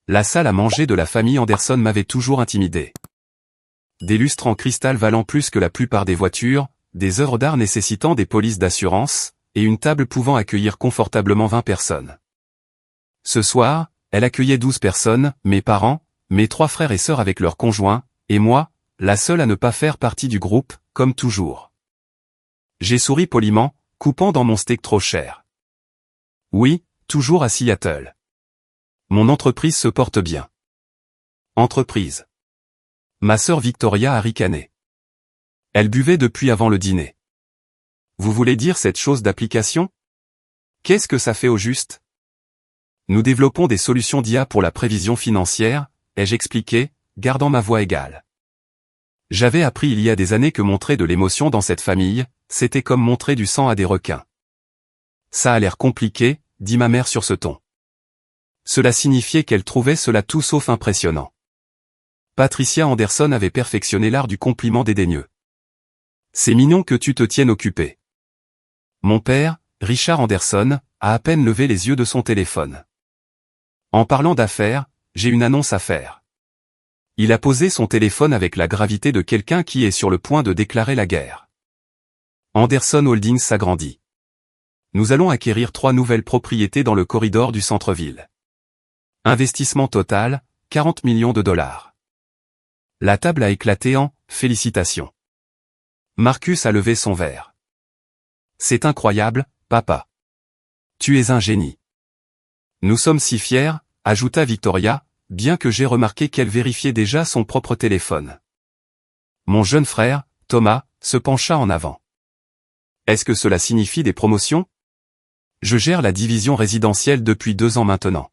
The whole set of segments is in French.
La salle à manger de la famille Anderson m'avait toujours intimidé. Des lustres en cristal valant plus que la plupart des voitures, des œuvres d'art nécessitant des polices d'assurance, et une table pouvant accueillir confortablement 20 personnes. Ce soir, elle accueillait 12 personnes, mes parents, mes 3 frères et sœurs avec leurs conjoints, et moi, la seule à ne pas faire partie du groupe, comme toujours. J'ai souri poliment, coupant dans mon steak trop cher. Oui, toujours à Seattle. Mon entreprise se porte bien. Entreprise. Ma sœur Victoria a ricané. Elle buvait depuis avant le dîner. Vous voulez dire cette chose d'application? Qu'est-ce que ça fait au juste? Nous développons des solutions d'IA pour la prévision financière, ai-je expliqué, gardant ma voix égale. J'avais appris il y a des années que montrer de l'émotion dans cette famille, c'était comme montrer du sang à des requins. Ça a l'air compliqué, dit ma mère sur ce ton. Cela signifiait qu'elle trouvait cela tout sauf impressionnant. Patricia Anderson avait perfectionné l'art du compliment dédaigneux. C'est mignon que tu te tiennes occupé. Mon père, Richard Anderson, a à peine levé les yeux de son téléphone. En parlant d'affaires, j'ai une annonce à faire. Il a posé son téléphone avec la gravité de quelqu'un qui est sur le point de déclarer la guerre. Anderson Holdings s'agrandit. Nous allons acquérir 3 nouvelles propriétés dans le corridor du centre-ville. Investissement total, 40 millions de dollars. La table a éclaté en « Félicitations ». Marcus a levé son verre. C'est incroyable, papa. Tu es un génie. Nous sommes si fiers, ajouta Victoria, bien que j'ai remarqué qu'elle vérifiait déjà son propre téléphone. Mon jeune frère, Thomas, se pencha en avant. Est-ce que cela signifie des promotions? Je gère la division résidentielle depuis 2 ans maintenant.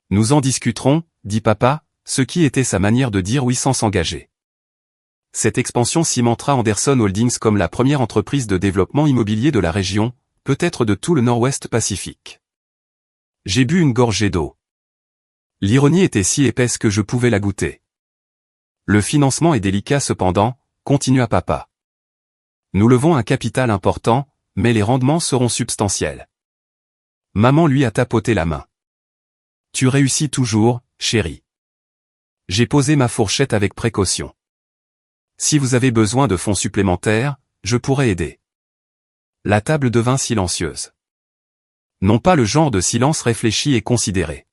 Nous en discuterons, dit papa, ce qui était sa manière de dire oui sans s'engager. Cette expansion cimentera Anderson Holdings comme la première entreprise de développement immobilier de la région, peut-être de tout le Nord-Ouest Pacifique. J'ai bu une gorgée d'eau. L'ironie était si épaisse que je pouvais la goûter. Le financement est délicat cependant, continua papa. Nous levons un capital important, mais les rendements seront substantiels. Maman lui a tapoté la main. Tu réussis toujours, chérie. J'ai posé ma fourchette avec précaution. Si vous avez besoin de fonds supplémentaires, je pourrais aider. La table devint silencieuse. Non pas le genre de silence réfléchi et considéré.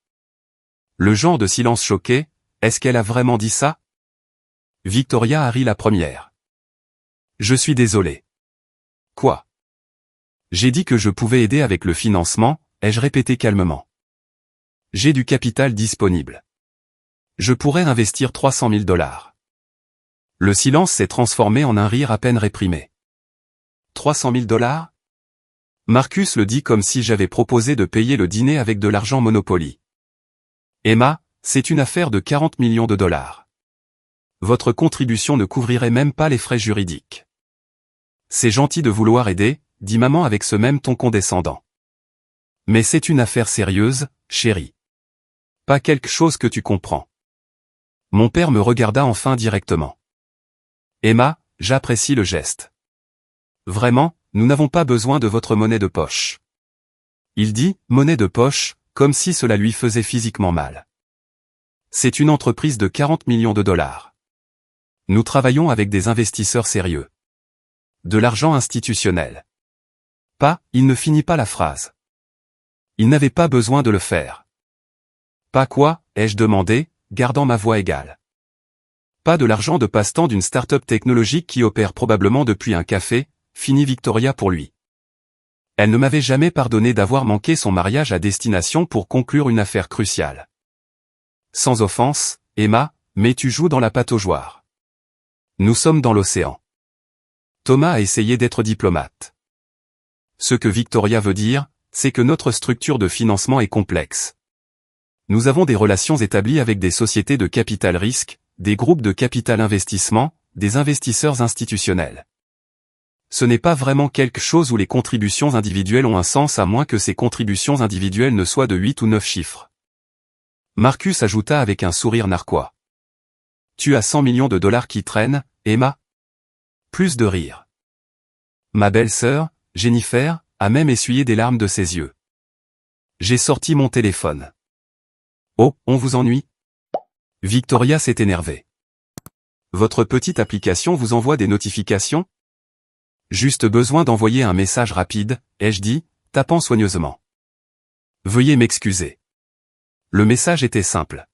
Le genre de silence choqué, est-ce qu'elle a vraiment dit ça? Victoria a ri la première. Je suis désolé. Quoi? J'ai dit que je pouvais aider avec le financement, ai-je répété calmement. J'ai du capital disponible. Je pourrais investir 300 000 dollars. Le silence s'est transformé en un rire à peine réprimé. 300 000 dollars? Marcus le dit comme si j'avais proposé de payer le dîner avec de l'argent Monopoly. Emma, c'est une affaire de 40 millions de dollars. Votre contribution ne couvrirait même pas les frais juridiques. C'est gentil de vouloir aider, dit maman avec ce même ton condescendant. Mais c'est une affaire sérieuse, chérie. Pas quelque chose que tu comprends. Mon père me regarda enfin directement. Emma, j'apprécie le geste. Vraiment, nous n'avons pas besoin de votre monnaie de poche. Il dit, monnaie de poche, comme si cela lui faisait physiquement mal. C'est une entreprise de 40 millions de dollars. Nous travaillons avec des investisseurs sérieux. De l'argent institutionnel. Pas, il ne finit pas la phrase. Il n'avait pas besoin de le faire. Pas quoi, ai-je demandé, gardant ma voix égale. Pas de l'argent de passe-temps d'une start-up technologique qui opère probablement depuis un café, finit Victoria pour lui. Elle ne m'avait jamais pardonné d'avoir manqué son mariage à destination pour conclure une affaire cruciale. Sans offense, Emma, mais tu joues dans la pataugeoire. Nous sommes dans l'océan. Thomas a essayé d'être diplomate. Ce que Victoria veut dire, c'est que notre structure de financement est complexe. Nous avons des relations établies avec des sociétés de capital risque, des groupes de capital investissement, des investisseurs institutionnels. Ce n'est pas vraiment quelque chose où les contributions individuelles ont un sens à moins que ces contributions individuelles ne soient de 8 ou 9 chiffres. Marcus ajouta avec un sourire narquois. Tu as 100 millions de dollars qui traînent, Emma? Plus de rire. Ma belle-sœur, Jennifer, a même essuyé des larmes de ses yeux. J'ai sorti mon téléphone. Oh, on vous ennuie? Victoria s'est énervée. Votre petite application vous envoie des notifications? Juste besoin d'envoyer un message rapide, ai-je dit, tapant soigneusement. Veuillez m'excuser. Le message était simple.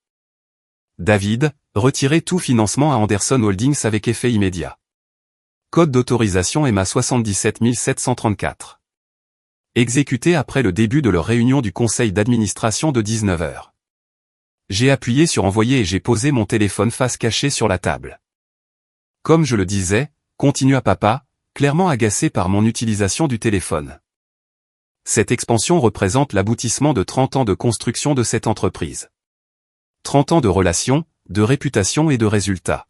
David, retirez tout financement à Anderson Holdings avec effet immédiat. Code d'autorisation EMA 77734. Exécuté après le début de leur réunion du conseil d'administration de 19 h. J'ai appuyé sur envoyer et j'ai posé mon téléphone face cachée sur la table. Comme je le disais, continua papa, clairement agacé par mon utilisation du téléphone. Cette expansion représente l'aboutissement de 30 ans de construction de cette entreprise. 30 ans de relations, de réputation et de résultats.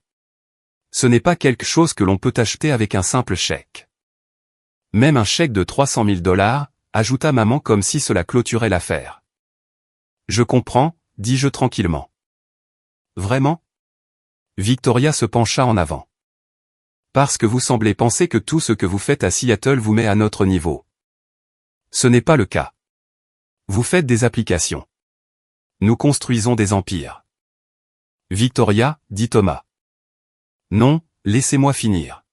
Ce n'est pas quelque chose que l'on peut acheter avec un simple chèque. Même un chèque de 300 000 $, ajouta maman comme si cela clôturait l'affaire. Je comprends, dis-je tranquillement. Vraiment? Victoria se pencha en avant. Parce que vous semblez penser que tout ce que vous faites à Seattle vous met à notre niveau. Ce n'est pas le cas. Vous faites des applications. Nous construisons des empires. Victoria, dit Thomas. Non, laissez-moi finir.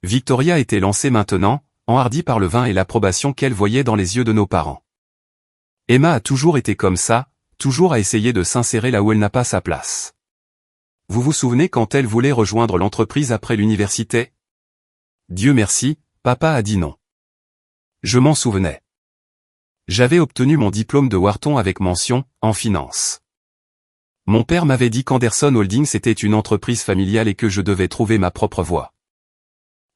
Victoria était lancée maintenant, enhardie par le vin et l'approbation qu'elle voyait dans les yeux de nos parents. Emma a toujours été comme ça, toujours à essayer de s'insérer là où elle n'a pas sa place. Vous vous souvenez quand elle voulait rejoindre l'entreprise après l'université? Dieu merci, papa a dit non. Je m'en souvenais. J'avais obtenu mon diplôme de Wharton avec mention, en finance. Mon père m'avait dit qu'Anderson Holdings était une entreprise familiale et que je devais trouver ma propre voie.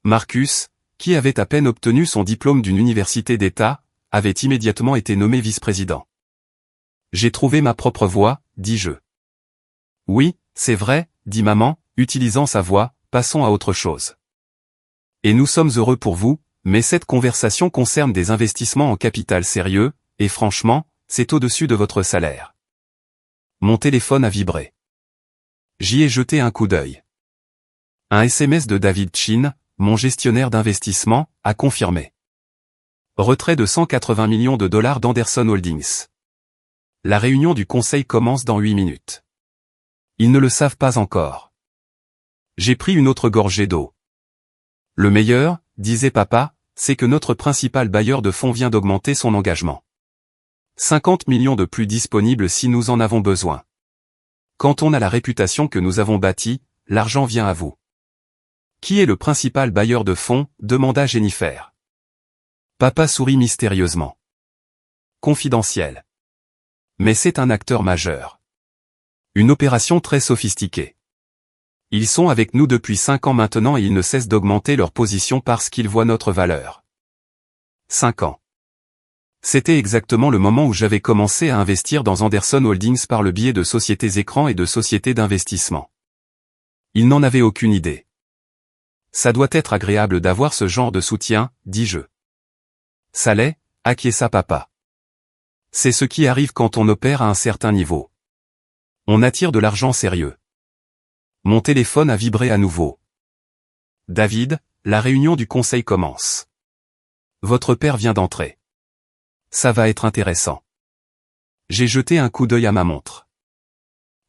Marcus, qui avait à peine obtenu son diplôme d'une université d'État, avait immédiatement été nommé vice-président. J'ai trouvé ma propre voie, dis-je. Oui, c'est vrai, dit maman, utilisant sa voix, passons à autre chose. Et nous sommes heureux pour vous, mais cette conversation concerne des investissements en capital sérieux, et franchement, c'est au-dessus de votre salaire. Mon téléphone a vibré. J'y ai jeté un coup d'œil. Un SMS de David Chin, mon gestionnaire d'investissement, a confirmé. Retrait de 180 millions de dollars d'Anderson Holdings. La réunion du conseil commence dans 8 minutes. Ils ne le savent pas encore. J'ai pris une autre gorgée d'eau. Le meilleur, disait papa, c'est que notre principal bailleur de fonds vient d'augmenter son engagement. 50 millions de plus disponibles si nous en avons besoin. Quand on a la réputation que nous avons bâtie, l'argent vient à vous. Qui est le principal bailleur de fonds? Demanda Jennifer. Papa sourit mystérieusement. Confidentiel. Mais c'est un acteur majeur. Une opération très sophistiquée. Ils sont avec nous depuis 5 ans maintenant et ils ne cessent d'augmenter leur position parce qu'ils voient notre valeur. 5 ans. C'était exactement le moment où j'avais commencé à investir dans Anderson Holdings par le biais de sociétés écrans et de sociétés d'investissement. Ils n'en avaient aucune idée. Ça doit être agréable d'avoir ce genre de soutien, dis-je. Ça l'est, acquiesça papa. C'est ce qui arrive quand on opère à un certain niveau. On attire de l'argent sérieux. Mon téléphone a vibré à nouveau. David, la réunion du conseil commence. Votre père vient d'entrer. Ça va être intéressant. J'ai jeté un coup d'œil à ma montre.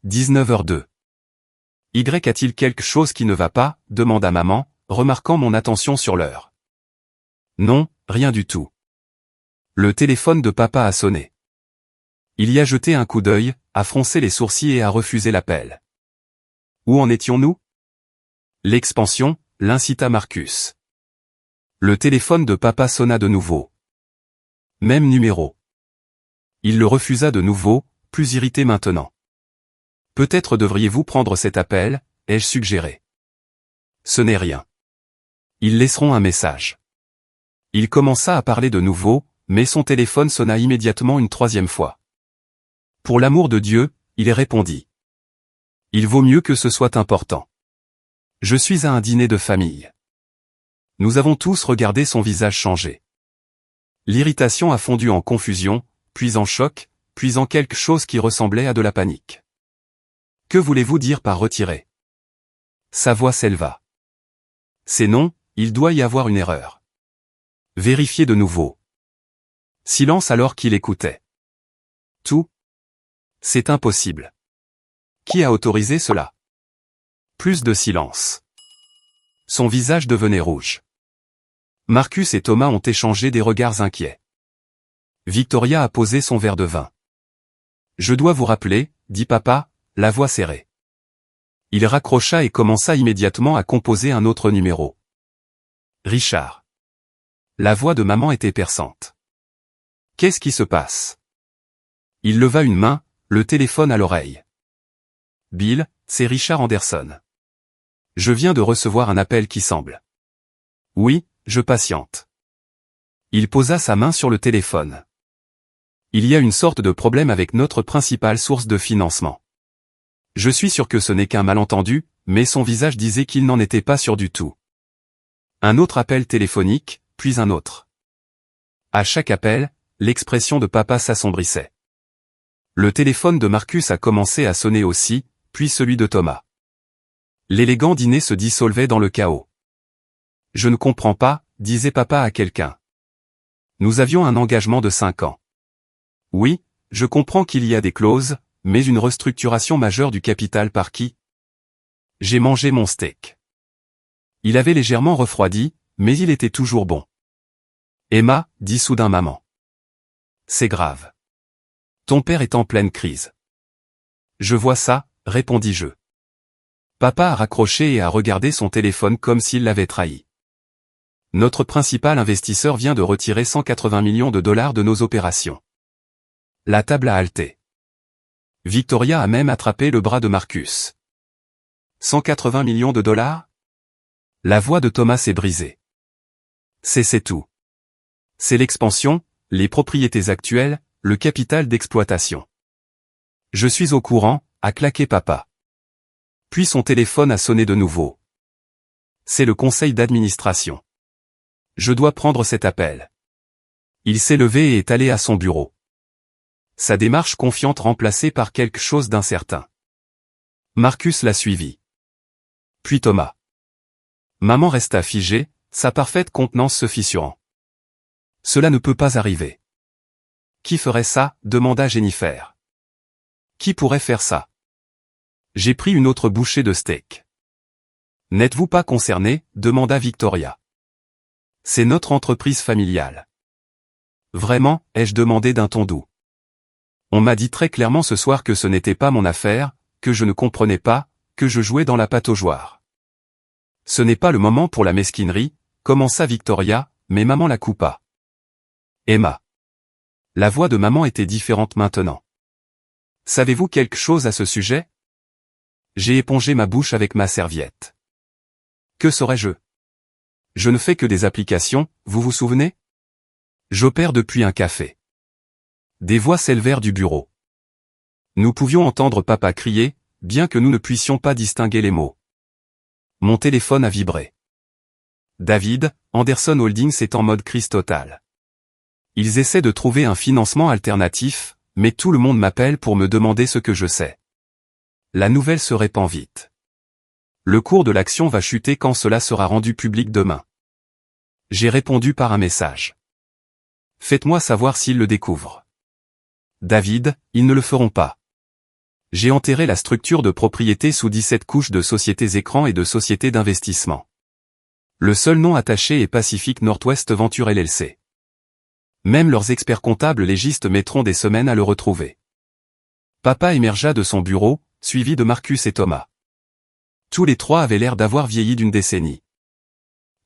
19h02. Y a-t-il quelque chose qui ne va pas? Demanda maman, remarquant mon attention sur l'heure. Non, rien du tout. Le téléphone de papa a sonné. Il y a jeté un coup d'œil, a froncé les sourcils et a refusé l'appel. Où en étions-nous? L'expansion, l'incita Marcus. Le téléphone de papa sonna de nouveau. Même numéro. Il le refusa de nouveau, plus irrité maintenant. Peut-être devriez-vous prendre cet appel, ai-je suggéré. Ce n'est rien. Ils laisseront un message. Il commença à parler de nouveau, mais son téléphone sonna immédiatement une 3e fois. Pour l'amour de Dieu, il répondit. Il vaut mieux que ce soit important. Je suis à un dîner de famille. Nous avons tous regardé son visage changer. L'irritation a fondu en confusion, puis en choc, puis en quelque chose qui ressemblait à de la panique. Que voulez-vous dire par retirer? Sa voix s'éleva. C'est non, il doit y avoir une erreur. Vérifiez de nouveau. Silence alors qu'il écoutait. Tout. C'est impossible. Qui a autorisé cela? Plus de silence. Son visage devenait rouge. Marcus et Thomas ont échangé des regards inquiets. Victoria a posé son verre de vin. Je dois vous rappeler, dit papa, la voix serrée. Il raccrocha et commença immédiatement à composer un autre numéro. Richard. La voix de maman était perçante. Qu'est-ce qui se passe? Il leva une main, le téléphone à l'oreille. Bill, c'est Richard Anderson. Je viens de recevoir un appel qui semble. Oui, je patiente. Il posa sa main sur le téléphone. Il y a une sorte de problème avec notre principale source de financement. Je suis sûr que ce n'est qu'un malentendu, mais son visage disait qu'il n'en était pas sûr du tout. Un autre appel téléphonique, puis un autre. À chaque appel, l'expression de papa s'assombrissait. Le téléphone de Marcus a commencé à sonner aussi, puis celui de Thomas. L'élégant dîner se dissolvait dans le chaos. Je ne comprends pas, disait papa à quelqu'un. Nous avions un engagement de 5 ans. Oui, je comprends qu'il y a des clauses, mais une restructuration majeure du capital par qui? J'ai mangé mon steak. Il avait légèrement refroidi, mais il était toujours bon. Emma, dit soudain maman. C'est grave. Ton père est en pleine crise. Je vois ça, répondis-je. Papa a raccroché et a regardé son téléphone comme s'il l'avait trahi. Notre principal investisseur vient de retirer 180 millions de dollars de nos opérations. La table a halté. Victoria a même attrapé le bras de Marcus. 180 millions de dollars? La voix de Thomas s'est brisée. C'est tout. C'est l'expansion, les propriétés actuelles, le capital d'exploitation. Je suis au courant, a claqué papa. Puis son téléphone a sonné de nouveau. C'est le conseil d'administration. Je dois prendre cet appel. Il s'est levé et est allé à son bureau. Sa démarche confiante remplacée par quelque chose d'incertain. Marcus l'a suivi. Puis Thomas. Maman resta figée, sa parfaite contenance se fissurant. Cela ne peut pas arriver. Qui ferait ça? Demanda Jennifer. Qui pourrait faire ça? J'ai pris une autre bouchée de steak. N'êtes-vous pas concerné? Demanda Victoria. C'est notre entreprise familiale. Vraiment? Ai-je demandé d'un ton doux. On m'a dit très clairement ce soir que ce n'était pas mon affaire, que je ne comprenais pas, que je jouais dans la pataugeoire. Ce n'est pas le moment pour la mesquinerie, commença Victoria, mais maman la coupa. Emma. La voix de maman était différente maintenant. Savez-vous quelque chose à ce sujet? J'ai épongé ma bouche avec ma serviette. Que saurais-je? Je ne fais que des applications, vous vous souvenez? J'opère depuis un café. Des voix s'élevèrent du bureau. Nous pouvions entendre papa crier, bien que nous ne puissions pas distinguer les mots. Mon téléphone a vibré. David, Anderson Holdings est en mode crise totale. Ils essaient de trouver un financement alternatif, mais tout le monde m'appelle pour me demander ce que je sais. La nouvelle se répand vite. Le cours de l'action va chuter quand cela sera rendu public demain. J'ai répondu par un message. Faites-moi savoir s'ils le découvrent. David, ils ne le feront pas. J'ai enterré la structure de propriété sous 17 couches de sociétés écrans et de sociétés d'investissement. Le seul nom attaché est Pacific Northwest Venture LLC. Même leurs experts comptables légistes mettront des semaines à le retrouver. Papa émergea de son bureau, suivi de Marcus et Thomas. Tous les trois avaient l'air d'avoir vieilli d'une décennie.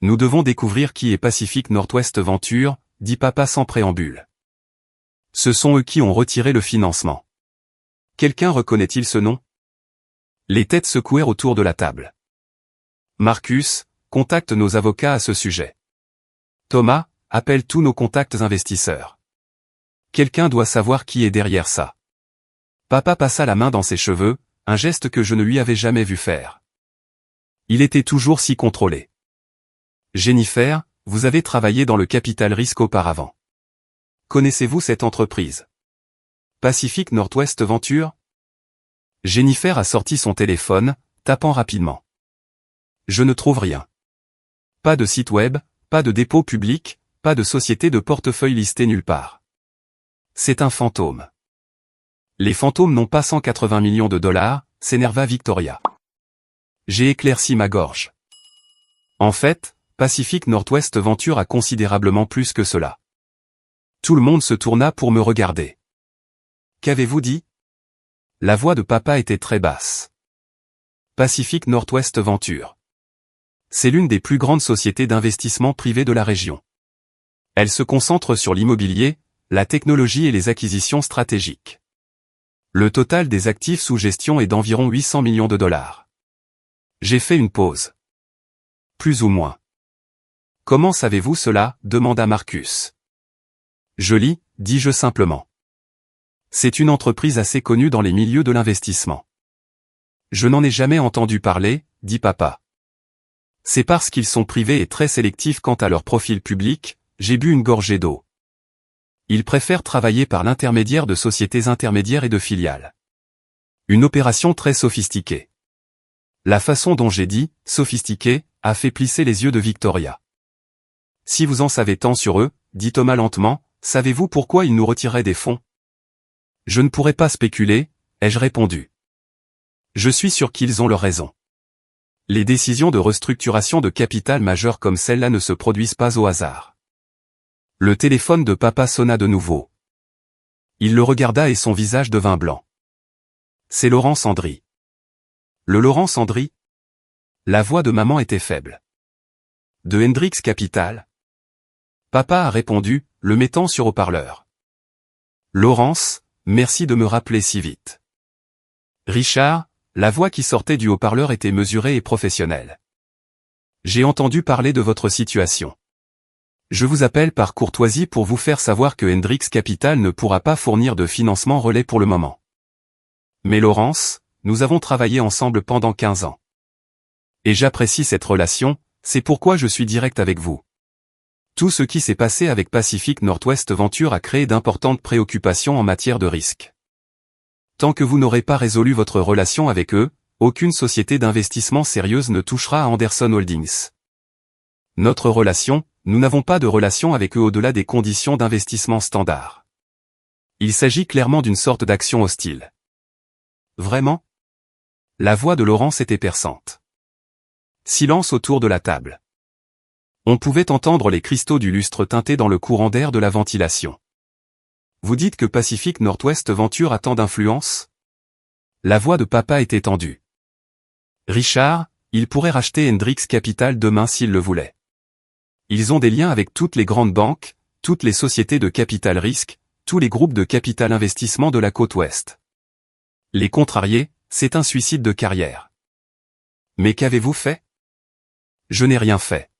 Nous devons découvrir qui est Pacific Northwest Venture, dit papa sans préambule. Ce sont eux qui ont retiré le financement. Quelqu'un reconnaît-il ce nom? Les têtes secouèrent autour de la table. Marcus, contacte nos avocats à ce sujet. Thomas, appelle tous nos contacts investisseurs. Quelqu'un doit savoir qui est derrière ça. Papa passa la main dans ses cheveux, un geste que je ne lui avais jamais vu faire. Il était toujours si contrôlé. Jennifer, vous avez travaillé dans le capital risque auparavant. Connaissez-vous cette entreprise? Pacific Northwest Venture? Jennifer a sorti son téléphone, tapant rapidement. Je ne trouve rien. Pas de site web, pas de dépôt public, pas de société de portefeuille listée nulle part. C'est un fantôme. Les fantômes n'ont pas 180 millions de dollars, s'énerva Victoria. J'ai éclairci ma gorge. En fait, Pacific Northwest Venture a considérablement plus que cela. Tout le monde se tourna pour me regarder. Qu'avez-vous dit? La voix de papa était très basse. Pacific Northwest Venture. C'est l'une des plus grandes sociétés d'investissement privées de la région. Elle se concentre sur l'immobilier, la technologie et les acquisitions stratégiques. Le total des actifs sous gestion est d'environ 800 millions de dollars. J'ai fait une pause. Plus ou moins. Comment savez-vous cela? Demanda Marcus. Je lis, dis-je simplement. C'est une entreprise assez connue dans les milieux de l'investissement. Je n'en ai jamais entendu parler, dit papa. C'est parce qu'ils sont privés et très sélectifs quant à leur profil public, j'ai bu une gorgée d'eau. Ils préfèrent travailler par l'intermédiaire de sociétés intermédiaires et de filiales. Une opération très sophistiquée. La façon dont j'ai dit « sophistiquée » a fait plisser les yeux de Victoria. Si vous en savez tant sur eux, dit Thomas lentement, savez-vous pourquoi ils nous retireraient des fonds? Je ne pourrais pas spéculer, ai-je répondu. Je suis sûr qu'ils ont leur raison. Les décisions de restructuration de capital majeures comme celle-là ne se produisent pas au hasard. Le téléphone de papa sonna de nouveau. Il le regarda et son visage devint blanc. C'est Laurent Sandry. Le Laurent Sandry? La voix de maman était faible. De Hendrix Capital? Papa a répondu, le mettant sur haut-parleur. Laurence, merci de me rappeler si vite. Richard, la voix qui sortait du haut-parleur était mesurée et professionnelle. J'ai entendu parler de votre situation. Je vous appelle par courtoisie pour vous faire savoir que Hendrix Capital ne pourra pas fournir de financement relais pour le moment. Mais Laurence, nous avons travaillé ensemble pendant 15 ans. Et j'apprécie cette relation, c'est pourquoi je suis direct avec vous. Tout ce qui s'est passé avec Pacific Northwest Venture a créé d'importantes préoccupations en matière de risque. Tant que vous n'aurez pas résolu votre relation avec eux, aucune société d'investissement sérieuse ne touchera à Anderson Holdings. Notre relation, nous n'avons pas de relation avec eux au-delà des conditions d'investissement standard. Il s'agit clairement d'une sorte d'action hostile. Vraiment? La voix de Laurence était perçante. Silence autour de la table. On pouvait entendre les cristaux du lustre teinter dans le courant d'air de la ventilation. Vous dites que Pacific Northwest Venture a tant d'influence? La voix de papa était tendue. Richard, il pourrait racheter Hendrix Capital demain s'il le voulait. Ils ont des liens avec toutes les grandes banques, toutes les sociétés de capital risque, tous les groupes de capital investissement de la côte ouest. Les contrarier, c'est un suicide de carrière. Mais qu'avez-vous fait? Je n'ai rien fait.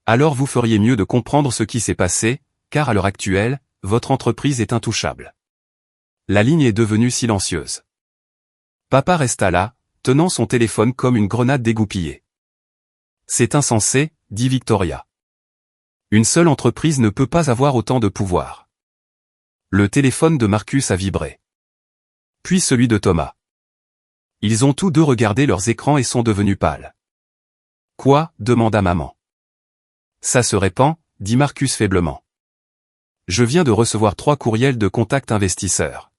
Alors vous feriez mieux de comprendre ce qui s'est passé, car à l'heure actuelle, votre entreprise est intouchable. La ligne est devenue silencieuse. Papa resta là, tenant son téléphone comme une grenade dégoupillée. C'est insensé, dit Victoria. Une seule entreprise ne peut pas avoir autant de pouvoir. Le téléphone de Marcus a vibré. Puis celui de Thomas. Ils ont tous deux regardé leurs écrans et sont devenus pâles. Quoi? Demanda maman. Ça se répand, dit Marcus faiblement. Je viens de recevoir 3 courriels de contact investisseurs.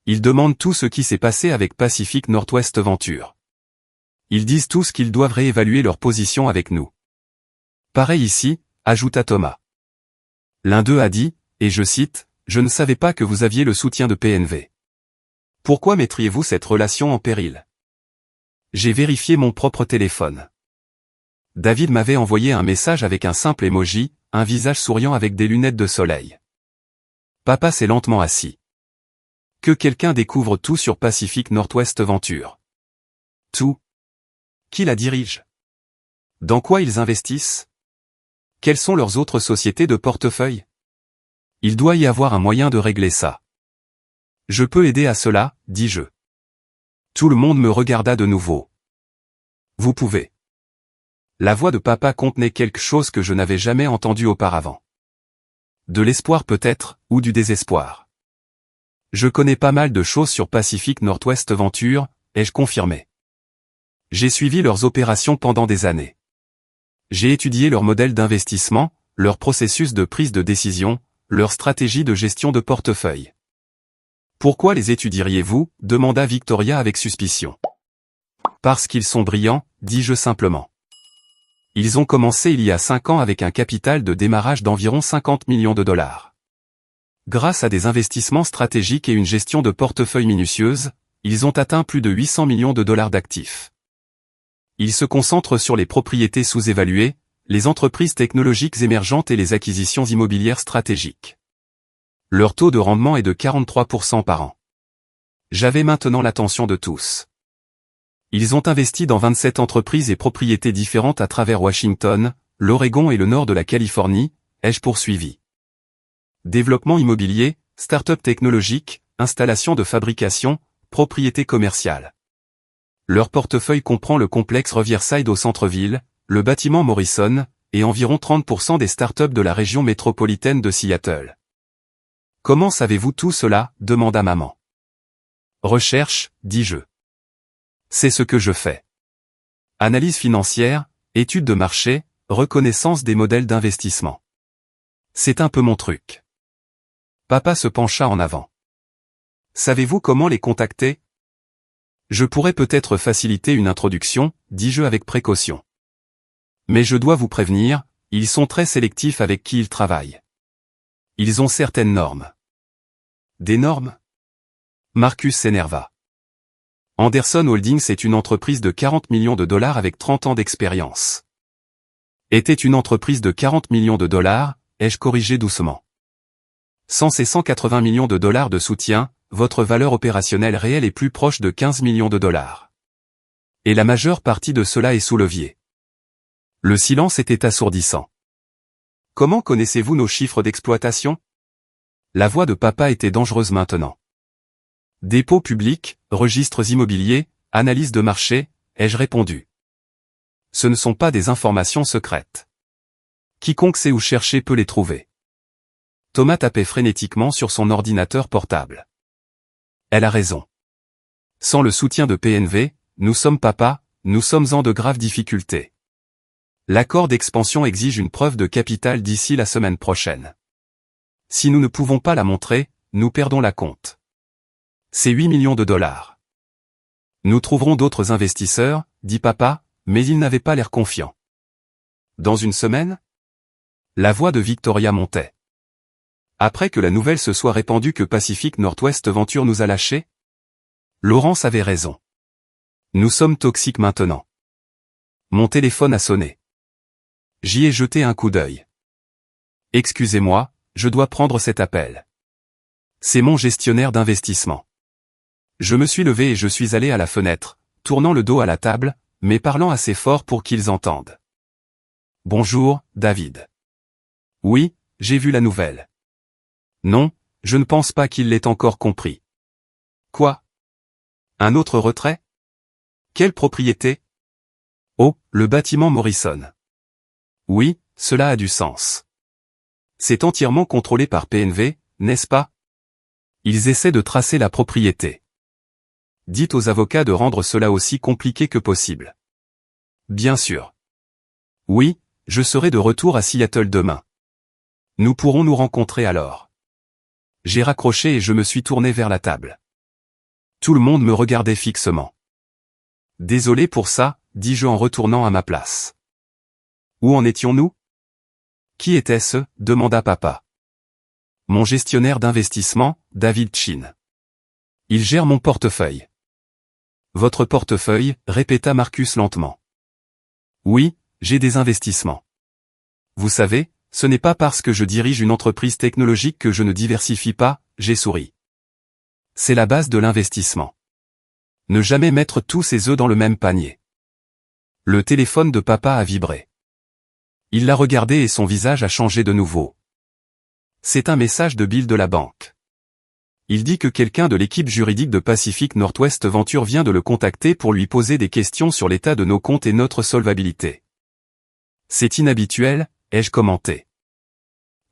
Ils demandent tout ce qui s'est passé avec Pacific Northwest Venture. Ils disent tous qu'ils doivent réévaluer leur position avec nous. Pareil ici, ajouta Thomas. L'un d'eux a dit, et je cite, « Je ne savais pas que vous aviez le soutien de PNV. Pourquoi mettriez-vous cette relation en péril? » J'ai vérifié mon propre téléphone. David m'avait envoyé un message avec un simple emoji, un visage souriant avec des lunettes de soleil. Papa s'est lentement assis. Que quelqu'un découvre tout sur Pacific Northwest Venture. Tout. Qui la dirige? Dans quoi ils investissent? Quelles sont leurs autres sociétés de portefeuille? Il doit y avoir un moyen de régler ça. Je peux aider à cela, dis-je. Tout le monde me regarda de nouveau. Vous pouvez. La voix de papa contenait quelque chose que je n'avais jamais entendu auparavant. De l'espoir peut-être, ou du désespoir. Je connais pas mal de choses sur Pacific Northwest Venture, ai-je confirmé. J'ai suivi leurs opérations pendant des années. J'ai étudié leur modèle d'investissement, leur processus de prise de décision, leur stratégie de gestion de portefeuille. Pourquoi les étudieriez-vous? Demanda Victoria avec suspicion. Parce qu'ils sont brillants, dis-je simplement. Ils ont commencé il y a 5 ans avec un capital de démarrage d'environ 50 millions de dollars. Grâce à des investissements stratégiques et une gestion de portefeuille minutieuse, ils ont atteint plus de 800 millions de dollars d'actifs. Ils se concentrent sur les propriétés sous-évaluées, les entreprises technologiques émergentes et les acquisitions immobilières stratégiques. Leur taux de rendement est de 43% par an. J'avais maintenant l'attention de tous. Ils ont investi dans 27 entreprises et propriétés différentes à travers Washington, l'Oregon et le nord de la Californie, ai-je poursuivi. Développement immobilier, start-up technologique, installation de fabrication, propriété commerciale. Leur portefeuille comprend le complexe Riverside au centre-ville, le bâtiment Morrison, et environ 30% des start-up de la région métropolitaine de Seattle. Comment savez-vous tout cela? Demanda maman. Recherche, dis-je. C'est ce que je fais. Analyse financière, étude de marché, reconnaissance des modèles d'investissement. C'est un peu mon truc. Papa se pencha en avant. Savez-vous comment les contacter? Je pourrais peut-être faciliter une introduction, dis-je avec précaution. Mais je dois vous prévenir, ils sont très sélectifs avec qui ils travaillent. Ils ont certaines normes. Des normes? Marcus s'énerva. Anderson Holdings est une entreprise de 40 millions de dollars avec 30 ans d'expérience. Était une entreprise de 40 millions de dollars, ai-je corrigé doucement. Sans ces 180 millions de dollars de soutien, votre valeur opérationnelle réelle est plus proche de 15 millions de dollars. Et la majeure partie de cela est sous levier. Le silence était assourdissant. Comment connaissez-vous nos chiffres d'exploitation? La voix de papa était dangereuse maintenant. Dépôts publics, registres immobiliers, analyse de marché, ai-je répondu. Ce ne sont pas des informations secrètes. Quiconque sait où chercher peut les trouver. Thomas tapait frénétiquement sur son ordinateur portable. Elle a raison. Sans le soutien de PNV, nous sommes papa, nous sommes en de graves difficultés. L'accord d'expansion exige une preuve de capital d'ici la semaine prochaine. Si nous ne pouvons pas la montrer, nous perdons la compte. C'est 8 millions de dollars. Nous trouverons d'autres investisseurs, dit papa, mais il n'avait pas l'air confiant. Dans une semaine? La voix de Victoria montait. Après que la nouvelle se soit répandue que Pacific Northwest Venture nous a lâchés? Laurence avait raison. Nous sommes toxiques maintenant. Mon téléphone a sonné. J'y ai jeté un coup d'œil. Excusez-moi, je dois prendre cet appel. C'est mon gestionnaire d'investissement. Je me suis levé et je suis allé à la fenêtre, tournant le dos à la table, mais parlant assez fort pour qu'ils entendent. Bonjour, David. Oui, j'ai vu la nouvelle. Non, je ne pense pas qu'il l'ait encore compris. Quoi? Un autre retrait? Quelle propriété? Oh, le bâtiment Morrison. Oui, cela a du sens. C'est entièrement contrôlé par PNV, n'est-ce pas? Ils essaient de tracer la propriété. Dites aux avocats de rendre cela aussi compliqué que possible. Bien sûr. Oui, je serai de retour à Seattle demain. Nous pourrons nous rencontrer alors. J'ai raccroché et je me suis tourné vers la table. Tout le monde me regardait fixement. Désolé pour ça, dis-je en retournant à ma place. Où en étions-nous? Qui était-ce? Demanda papa. Mon gestionnaire d'investissement, David Chin. Il gère mon portefeuille. Votre portefeuille, répéta Marcus lentement. Oui, j'ai des investissements. Vous savez, ce n'est pas parce que je dirige une entreprise technologique que je ne diversifie pas, j'ai souri. C'est la base de l'investissement. Ne jamais mettre tous ses œufs dans le même panier. Le téléphone de papa a vibré. Il l'a regardé et son visage a changé de nouveau. C'est un message de Bill de la banque. Il dit que quelqu'un de l'équipe juridique de Pacific Northwest Venture vient de le contacter pour lui poser des questions sur l'état de nos comptes et notre solvabilité. C'est inhabituel, ai-je commenté.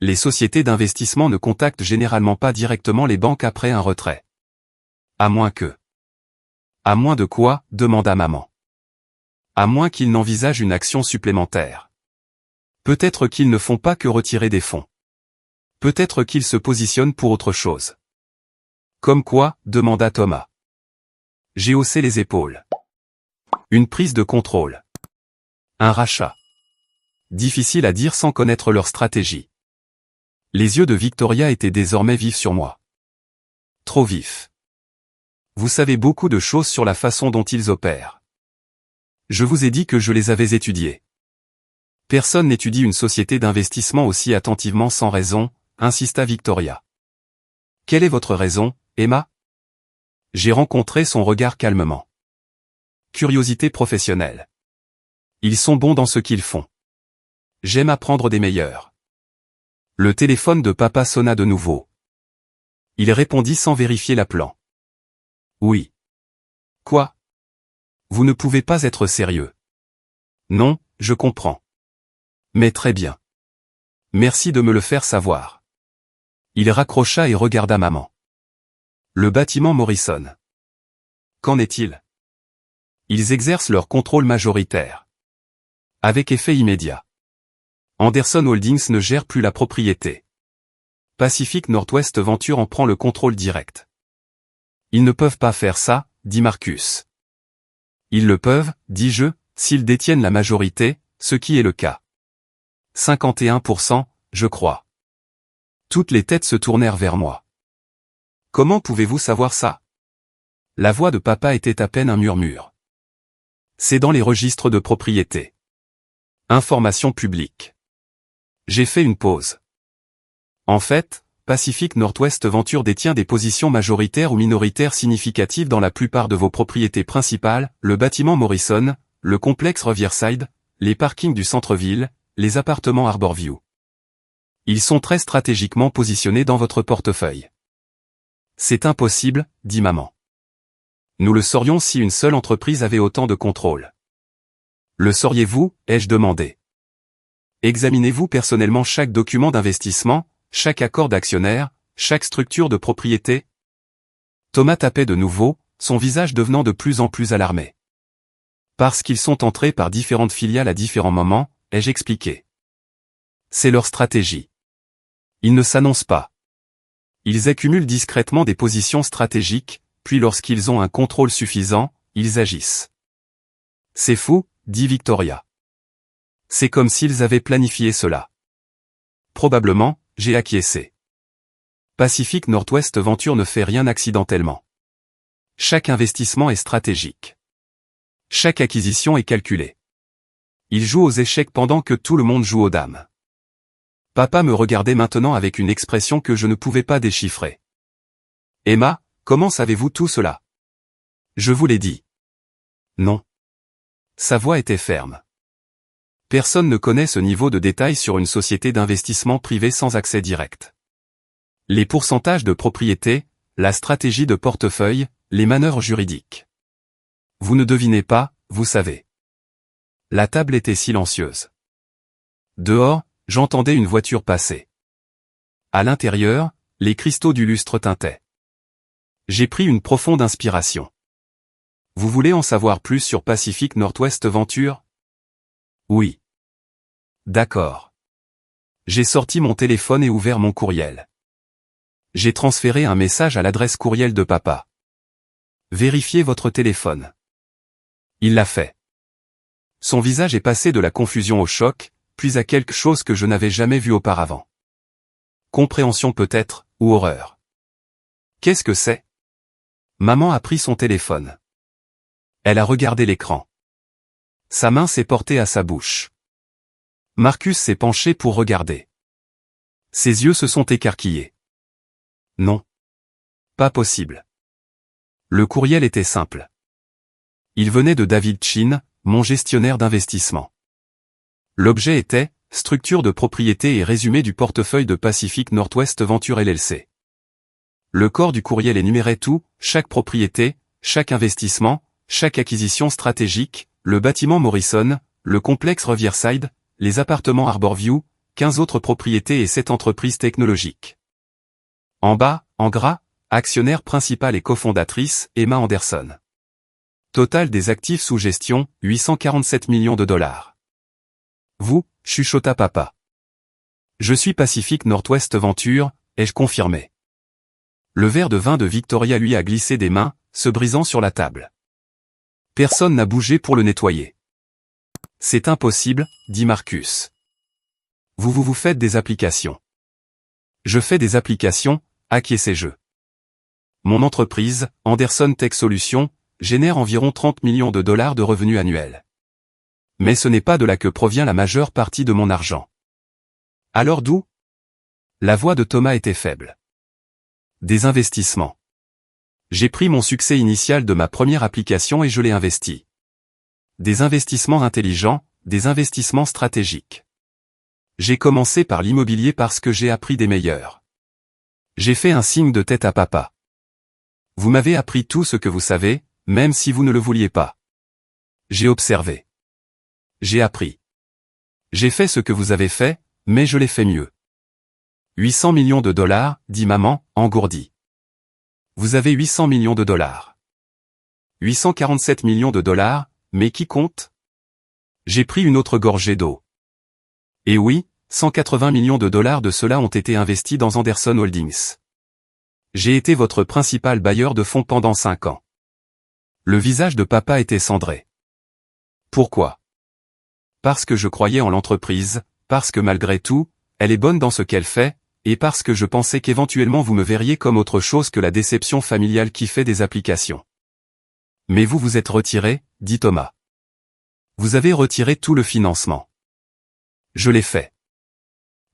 Les sociétés d'investissement ne contactent généralement pas directement les banques après un retrait. À moins que... À moins de quoi? Demanda maman. À moins qu'ils n'envisagent une action supplémentaire. Peut-être qu'ils ne font pas que retirer des fonds. Peut-être qu'ils se positionnent pour autre chose. Comme quoi, demanda Thomas. J'ai haussé les épaules. Une prise de contrôle. Un rachat. Difficile à dire sans connaître leur stratégie. Les yeux de Victoria étaient désormais vifs sur moi. Trop vifs. Vous savez beaucoup de choses sur la façon dont ils opèrent. Je vous ai dit que je les avais étudiés. Personne n'étudie une société d'investissement aussi attentivement sans raison, insista Victoria. Quelle est votre raison, Emma? J'ai rencontré son regard calmement. Curiosité professionnelle. Ils sont bons dans ce qu'ils font. J'aime apprendre des meilleurs. Le téléphone de papa sonna de nouveau. Il répondit sans vérifier l'appelant. Oui. Quoi? Vous ne pouvez pas être sérieux. Non, je comprends. Mais très bien. Merci de me le faire savoir. Il raccrocha et regarda maman. Le bâtiment Morrison. Qu'en est-il? Ils exercent leur contrôle majoritaire. Avec effet immédiat. Anderson Holdings ne gère plus la propriété. Pacific Northwest Venture en prend le contrôle direct. Ils ne peuvent pas faire ça, dit Marcus. Ils le peuvent, dis-je, s'ils détiennent la majorité, ce qui est le cas. 51%, je crois. Toutes les têtes se tournèrent vers moi. Comment pouvez-vous savoir ça? La voix de papa était à peine un murmure. C'est dans les registres de propriété. Information publique. J'ai fait une pause. En fait, Pacific Northwest Venture détient des positions majoritaires ou minoritaires significatives dans la plupart de vos propriétés principales, le bâtiment Morrison, le complexe Riverside, les parkings du centre-ville, les appartements Harborview. Ils sont très stratégiquement positionnés dans votre portefeuille. C'est impossible, dit maman. Nous le saurions si une seule entreprise avait autant de contrôle. Le sauriez-vous, ai-je demandé. Examinez-vous personnellement chaque document d'investissement, chaque accord d'actionnaire, chaque structure de propriété? Thomas tapait de nouveau, son visage devenant de plus en plus alarmé. Parce qu'ils sont entrés par différentes filiales à différents moments, ai-je expliqué. C'est leur stratégie. Ils ne s'annoncent pas. Ils accumulent discrètement des positions stratégiques, puis lorsqu'ils ont un contrôle suffisant, ils agissent. C'est fou, dit Victoria. C'est comme s'ils avaient planifié cela. Probablement, j'ai acquiescé. Pacific Northwest Venture ne fait rien accidentellement. Chaque investissement est stratégique. Chaque acquisition est calculée. Ils jouent aux échecs pendant que tout le monde joue aux dames. Papa me regardait maintenant avec une expression que je ne pouvais pas déchiffrer. Emma, comment savez-vous tout cela? Je vous l'ai dit. Non. Sa voix était ferme. Personne ne connaît ce niveau de détail sur une société d'investissement privée sans accès direct. Les pourcentages de propriété, la stratégie de portefeuille, les manœuvres juridiques. Vous ne devinez pas, vous savez. La table était silencieuse. Dehors, j'entendais une voiture passer. À l'intérieur, les cristaux du lustre tintaient. J'ai pris une profonde inspiration. Vous voulez en savoir plus sur Pacific Northwest Venture? Oui. D'accord. J'ai sorti mon téléphone et ouvert mon courriel. J'ai transféré un message à l'adresse courriel de papa. Vérifiez votre téléphone. Il l'a fait. Son visage est passé de la confusion au choc, puis à quelque chose que je n'avais jamais vu auparavant. Compréhension peut-être, ou horreur. Qu'est-ce que c'est? Maman a pris son téléphone. Elle a regardé l'écran. Sa main s'est portée à sa bouche. Marcus s'est penché pour regarder. Ses yeux se sont écarquillés. Non. Pas possible. Le courriel était simple. Il venait de David Chin, mon gestionnaire d'investissement. L'objet était « Structure de propriété et résumé du portefeuille de Pacific Northwest Venture LLC ». Le corps du courriel énumérait tout, chaque propriété, chaque investissement, chaque acquisition stratégique, le bâtiment Morrison, le complexe Riverside, les appartements Harborview, 15 autres propriétés et 7 entreprises technologiques. En bas, en gras, actionnaire principal et cofondatrice, Emma Anderson. Total des actifs sous gestion, 847 millions de dollars. Vous, chuchota papa. Je suis Pacific Northwest Venture, ai-je confirmé. Le verre de vin de Victoria lui a glissé des mains, se brisant sur la table. Personne n'a bougé pour le nettoyer. C'est impossible, dit Marcus. Vous faites des applications. Je fais des applications, acquiesçai-je. Mon entreprise, Anderson Tech Solutions, génère environ 30 millions de dollars de revenus annuels. Mais ce n'est pas de là que provient la majeure partie de mon argent. Alors d'où? La voix de Thomas était faible. Des investissements. J'ai pris mon succès initial de ma première application et je l'ai investi. Des investissements intelligents, des investissements stratégiques. J'ai commencé par l'immobilier parce que j'ai appris des meilleurs. J'ai fait un signe de tête à papa. Vous m'avez appris tout ce que vous savez, même si vous ne le vouliez pas. J'ai observé. J'ai appris. J'ai fait ce que vous avez fait, mais je l'ai fait mieux. 800 millions de dollars, dit maman, engourdie. Vous avez 800 millions de dollars. 847 millions de dollars, mais qui compte? J'ai pris une autre gorgée d'eau. Et oui, 180 millions de dollars de cela ont été investis dans Anderson Holdings. J'ai été votre principal bailleur de fonds pendant 5 ans. Le visage de papa était cendré. Pourquoi? Parce que je croyais en l'entreprise, parce que malgré tout, elle est bonne dans ce qu'elle fait, et parce que je pensais qu'éventuellement vous me verriez comme autre chose que la déception familiale qui fait des applications. Mais vous vous êtes retiré, dit Thomas. Vous avez retiré tout le financement. Je l'ai fait.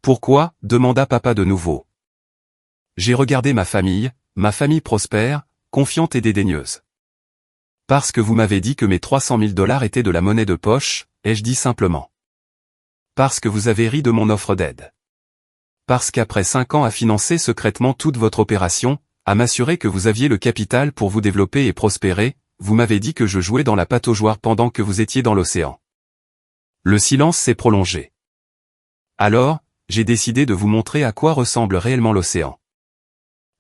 Pourquoi? Demanda papa de nouveau. J'ai regardé ma famille prospère, confiante et dédaigneuse. Parce que vous m'avez dit que mes 300 000 dollars étaient de la monnaie de poche, ai-je dit simplement. Parce que vous avez ri de mon offre d'aide. Parce qu'après 5 ans à financer secrètement toute votre opération, à m'assurer que vous aviez le capital pour vous développer et prospérer, vous m'avez dit que je jouais dans la pataugeoire pendant que vous étiez dans l'océan. Le silence s'est prolongé. Alors, j'ai décidé de vous montrer à quoi ressemble réellement l'océan.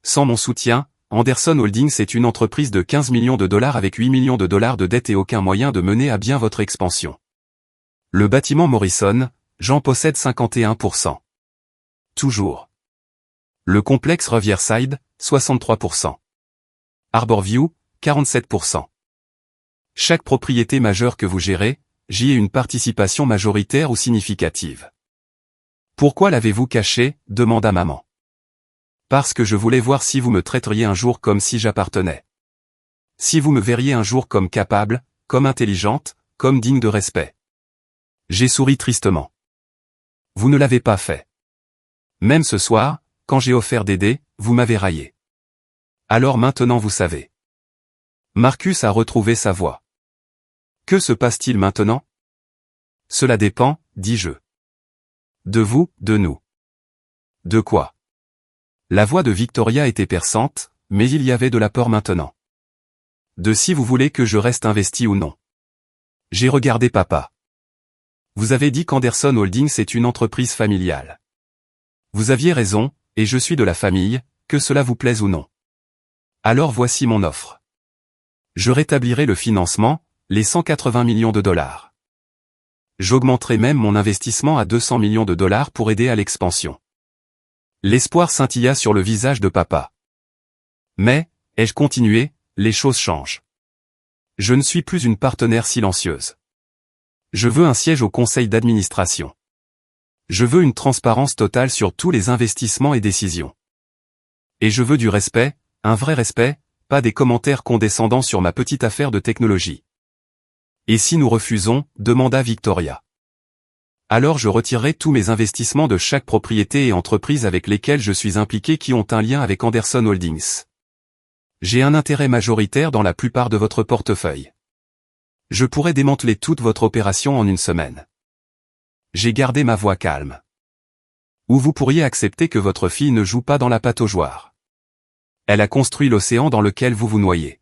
Sans mon soutien, Anderson Holdings est une entreprise de 15 millions de dollars avec 8 millions de dollars de dettes et aucun moyen de mener à bien votre expansion. Le bâtiment Morrison, j'en possède 51%. Toujours. Le complexe Riverside, 63%. Harborview, 47%. Chaque propriété majeure que vous gérez, j'y ai une participation majoritaire ou significative. Pourquoi l'avez-vous caché? Demanda maman. Parce que je voulais voir si vous me traiteriez un jour comme si j'appartenais. Si vous me verriez un jour comme capable, comme intelligente, comme digne de respect. J'ai souri tristement. Vous ne l'avez pas fait. Même ce soir, quand j'ai offert d'aider, vous m'avez raillé. Alors maintenant vous savez. Marcus a retrouvé sa voix. Que se passe-t-il maintenant? Cela dépend, dis-je. De vous, de nous. De quoi? La voix de Victoria était perçante, mais il y avait de la peur maintenant. De si vous voulez que je reste investi ou non. J'ai regardé papa. Vous avez dit qu'Anderson Holdings est une entreprise familiale. Vous aviez raison, et je suis de la famille, que cela vous plaise ou non. Alors voici mon offre. Je rétablirai le financement, les 180 millions de dollars. J'augmenterai même mon investissement à 200 millions de dollars pour aider à l'expansion. L'espoir scintilla sur le visage de papa. Mais, ai-je continué, les choses changent. Je ne suis plus une partenaire silencieuse. Je veux un siège au conseil d'administration. Je veux une transparence totale sur tous les investissements et décisions. Et je veux du respect, un vrai respect, pas des commentaires condescendants sur ma petite affaire de technologie. Et si nous refusons, demanda Victoria. Alors je retirerai tous mes investissements de chaque propriété et entreprise avec lesquelles je suis impliqué qui ont un lien avec Anderson Holdings. J'ai un intérêt majoritaire dans la plupart de votre portefeuille. Je pourrais démanteler toute votre opération en une semaine. J'ai gardé ma voix calme. Ou vous pourriez accepter que votre fille ne joue pas dans la pataugeoire. Elle a construit l'océan dans lequel vous vous noyez.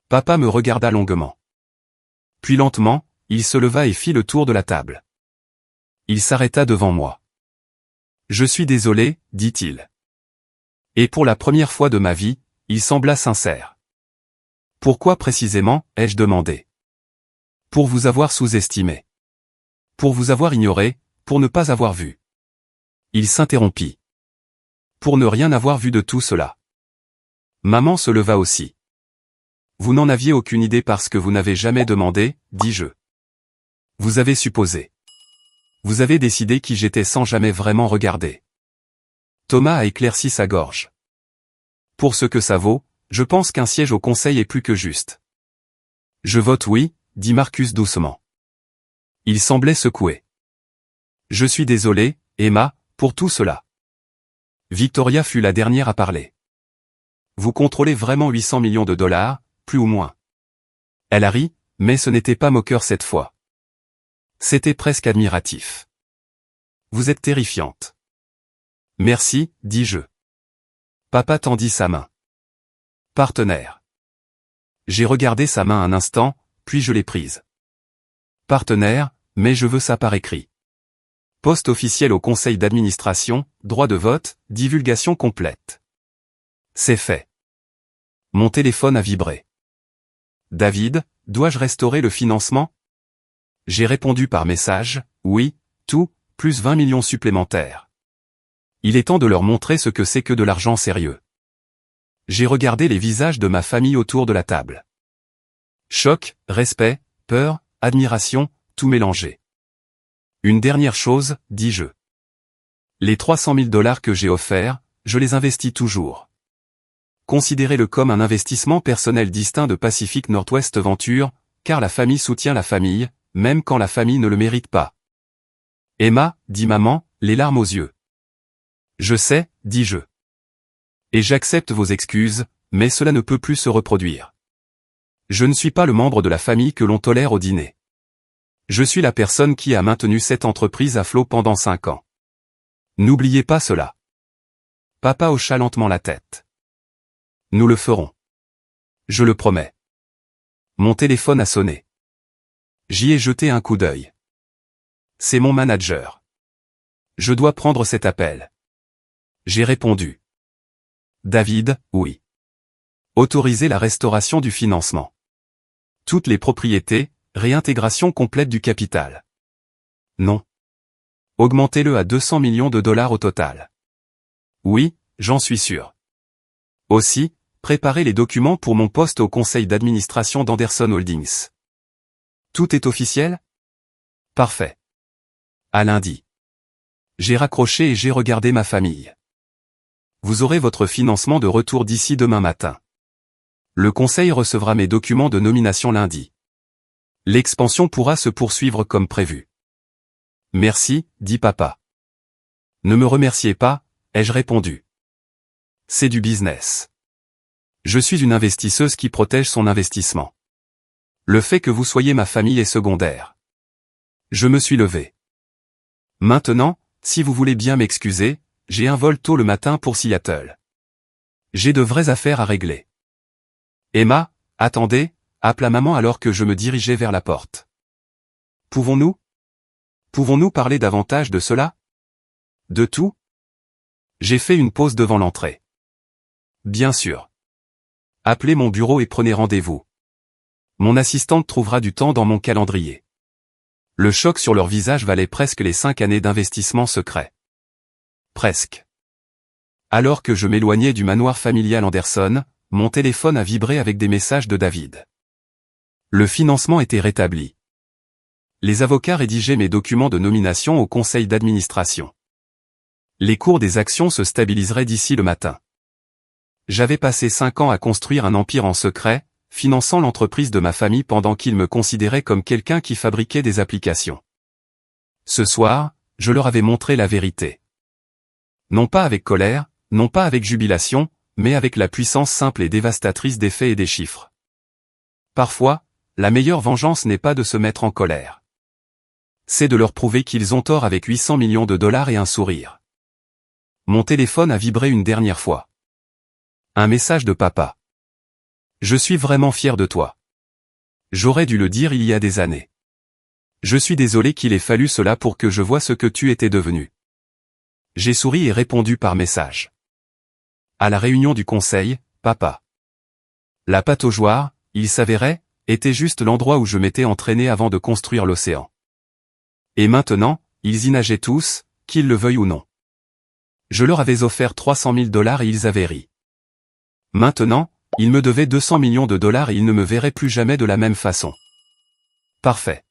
Papa me regarda longuement. Puis lentement, il se leva et fit le tour de la table. Il s'arrêta devant moi. Je suis désolé, dit-il. Et pour la première fois de ma vie, il sembla sincère. Pourquoi précisément, ai-je demandé. Pour vous avoir sous-estimé. Pour vous avoir ignoré, pour ne pas avoir vu. Il s'interrompit. Pour ne rien avoir vu de tout cela. Maman se leva aussi. Vous n'en aviez aucune idée parce que vous n'avez jamais demandé, dis-je. Vous avez supposé. Vous avez décidé qui j'étais sans jamais vraiment regarder. Thomas a éclairci sa gorge. Pour ce que ça vaut, je pense qu'un siège au conseil est plus que juste. Je vote oui, dit Marcus doucement. Il semblait secoué. Je suis désolé, Emma, pour tout cela. Victoria fut la dernière à parler. Vous contrôlez vraiment 800 millions de dollars, plus ou moins. Elle a ri, mais ce n'était pas moqueur cette fois. C'était presque admiratif. Vous êtes terrifiante. Merci, dis-je. Papa tendit sa main. Partenaire. J'ai regardé sa main un instant, puis je l'ai prise. Partenaire, mais je veux ça par écrit. Poste officiel au conseil d'administration, droit de vote, divulgation complète. C'est fait. Mon téléphone a vibré. David, dois-je restaurer le financement? J'ai répondu par message, oui, tout, plus 20 millions supplémentaires. Il est temps de leur montrer ce que c'est que de l'argent sérieux. J'ai regardé les visages de ma famille autour de la table. Choc, respect, peur, admiration, tout mélangé. Une dernière chose, dis-je. Les 300 000 dollars que j'ai offerts, je les investis toujours. Considérez-le comme un investissement personnel distinct de Pacific Northwest Venture, car la famille soutient la famille, même quand la famille ne le mérite pas. Emma, dit maman, les larmes aux yeux. Je sais, dis-je. Et j'accepte vos excuses, mais cela ne peut plus se reproduire. Je ne suis pas le membre de la famille que l'on tolère au dîner. Je suis la personne qui a maintenu cette entreprise à flot pendant 5 ans. N'oubliez pas cela. Papa hocha lentement la tête. Nous le ferons. Je le promets. Mon téléphone a sonné. J'y ai jeté un coup d'œil. C'est mon manager. Je dois prendre cet appel. J'ai répondu. David, oui. Autoriser la restauration du financement. Toutes les propriétés, réintégration complète du capital. Non. Augmentez-le à 200 millions de dollars au total. Oui, j'en suis sûr. Aussi, préparez les documents pour mon poste au conseil d'administration d'Anderson Holdings. Tout est officiel? Parfait. À lundi. J'ai raccroché et j'ai regardé ma famille. Vous aurez votre financement de retour d'ici demain matin. Le conseil recevra mes documents de nomination lundi. L'expansion pourra se poursuivre comme prévu. Merci, dit papa. Ne me remerciez pas, ai-je répondu. C'est du business. Je suis une investisseuse qui protège son investissement. Le fait que vous soyez ma famille est secondaire. Je me suis levé. Maintenant, si vous voulez bien m'excuser, j'ai un vol tôt le matin pour Seattle. J'ai de vraies affaires à régler. Emma, attendez, appela maman alors que je me dirigeais vers la porte. Pouvons-nous parler davantage de cela? De tout? J'ai fait une pause devant l'entrée. Bien sûr. Appelez mon bureau et prenez rendez-vous. Mon assistante trouvera du temps dans mon calendrier. Le choc sur leur visage valait presque les 5 années d'investissement secret. Presque. Alors que je m'éloignais du manoir familial Anderson, mon téléphone a vibré avec des messages de David. Le financement était rétabli. Les avocats rédigeaient mes documents de nomination au conseil d'administration. Les cours des actions se stabiliseraient d'ici le matin. J'avais passé 5 ans à construire un empire en secret, finançant l'entreprise de ma famille pendant qu'ils me considéraient comme quelqu'un qui fabriquait des applications. Ce soir, je leur avais montré la vérité. Non pas avec colère, non pas avec jubilation, mais avec la puissance simple et dévastatrice des faits et des chiffres. Parfois, la meilleure vengeance n'est pas de se mettre en colère. C'est de leur prouver qu'ils ont tort avec 800 millions de dollars et un sourire. Mon téléphone a vibré une dernière fois. Un message de papa. Je suis vraiment fier de toi. J'aurais dû le dire il y a des années. Je suis désolé qu'il ait fallu cela pour que je voie ce que tu étais devenu. J'ai souri et répondu par message. À la réunion du conseil, papa. La pataugeoire, il s'avérait, était juste l'endroit où je m'étais entraîné avant de construire l'océan. Et maintenant, ils y nageaient tous, qu'ils le veuillent ou non. Je leur avais offert 300 000 dollars et ils avaient ri. Maintenant, il me devait 200 millions de dollars et il ne me verrait plus jamais de la même façon. Parfait.